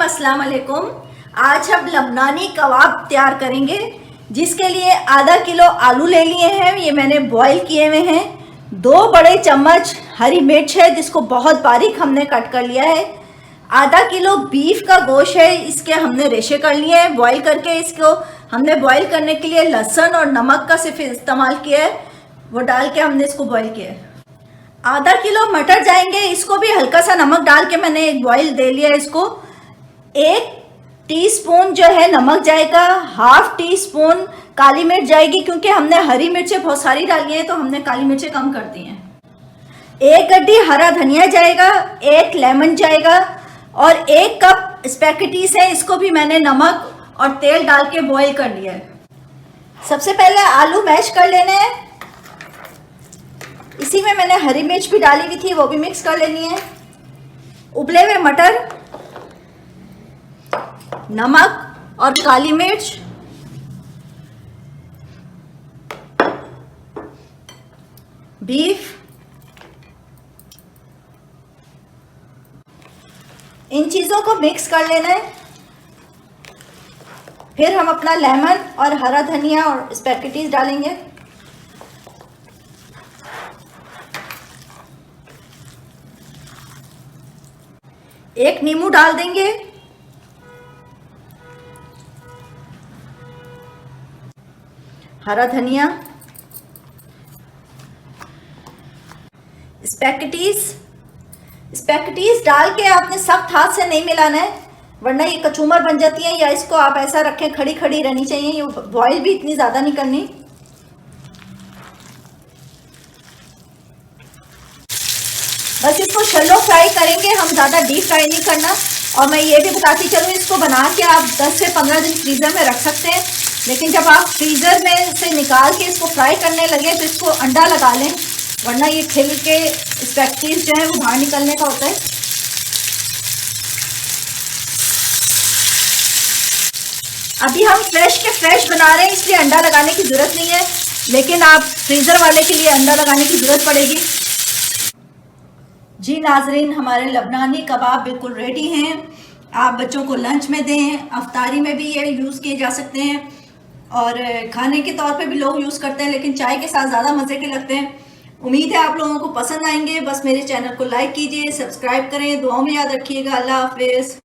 अस्सलाम वालेकुम। आज हम लबनानी कबाब तैयार करेंगे, जिसके लिए आधा किलो आलू ले लिए हैं, ये मैंने बॉईल किए हुए हैं। 2 बड़े चम्मच हरी मिर्च है, जिसको बहुत बारीक हमने कट कर लिया है। आधा किलो बीफ का गोश्त है, इसके हमने रेशे कर लिए हैं बॉईल करके। इसको हमने बॉईल करने के लिए लहसुन और नमक का सिर्फ इस्तेमाल किया है, वो डाल के हमने इसको बॉईल किया है। आधा किलो मटर जाएंगे, इसको भी हल्का सा नमक डाल के मैंने एक बॉईल दे लिया है। इसको 1 टीस्पून जो है नमक जाएगा, ½ टीस्पून काली मिर्च जाएगी, क्योंकि हमने हरी मिर्चें बहुत सारी डाली हैं तो हमने काली मिर्चें कम कर दी हैं। 1 गड्डी हरा धनिया जाएगा, 1 लेमन जाएगा और 1 कप स्पैगेटीज है, इसको भी मैंने नमक और तेल डाल के बॉईल कर लिया है। सबसे पहले आलू मैश कर लेने हैं। इसी में मैंने हरी मिर्च भी डाली हुई थी, वो भी मिक्स कर लेनी है। उबले हुए मटर, नमक और काली मिर्च, बीफ, इन चीज़ों को मिक्स कर लेना है। फिर हम अपना लेमन और हरा धनिया और स्पैगेटीज डालेंगे। एक नींबू डाल देंगे। हरा धनिया, स्पैगेटीज डाल के आपने सख्त हाथ से नहीं मिलाना है, वरना ये कचूमर बन जाती है। या इसको आप ऐसा रखें, खड़ी खड़ी रहनी चाहिए, ये बॉईल भी इतनी ज़्यादा नहीं करनी। बस इसको शैलो फ्राई करेंगे, हम ज़्यादा डीप फ्राई नहीं करना। और मैं ये भी बताती चलूँ, इसको बना के आप 10 से 15 दिन फ्रीज़र में रख सकते हैं, लेकिन जब आप फ्रीज़र में से निकाल के इसको फ्राई करने लगे तो इसको अंडा लगा लें, वरना ये खिल के स्पैगेटीज जो है वो बाहर निकलने का होता है। अभी हम फ्रेश के फ्रेश बना रहे हैं, इसलिए अंडा लगाने की ज़रूरत नहीं है, लेकिन आप फ्रीज़र वाले के लिए अंडा लगाने की ज़रूरत पड़ेगी। जी नाजरीन, हमारे लबनानी कबाब बिल्कुल रेडी हैं। आप बच्चों को लंच में दें, अफ्तारी में भी ये यूज़ किए जा सकते हैं, और खाने के तौर पे भी लोग यूज़ करते हैं, लेकिन चाय के साथ ज़्यादा मज़े के लगते हैं। उम्मीद है आप लोगों को पसंद आएंगे। बस मेरे चैनल को लाइक कीजिए, सब्सक्राइब करें, दुआओं में याद रखिएगा। अल्लाह हाफिज़।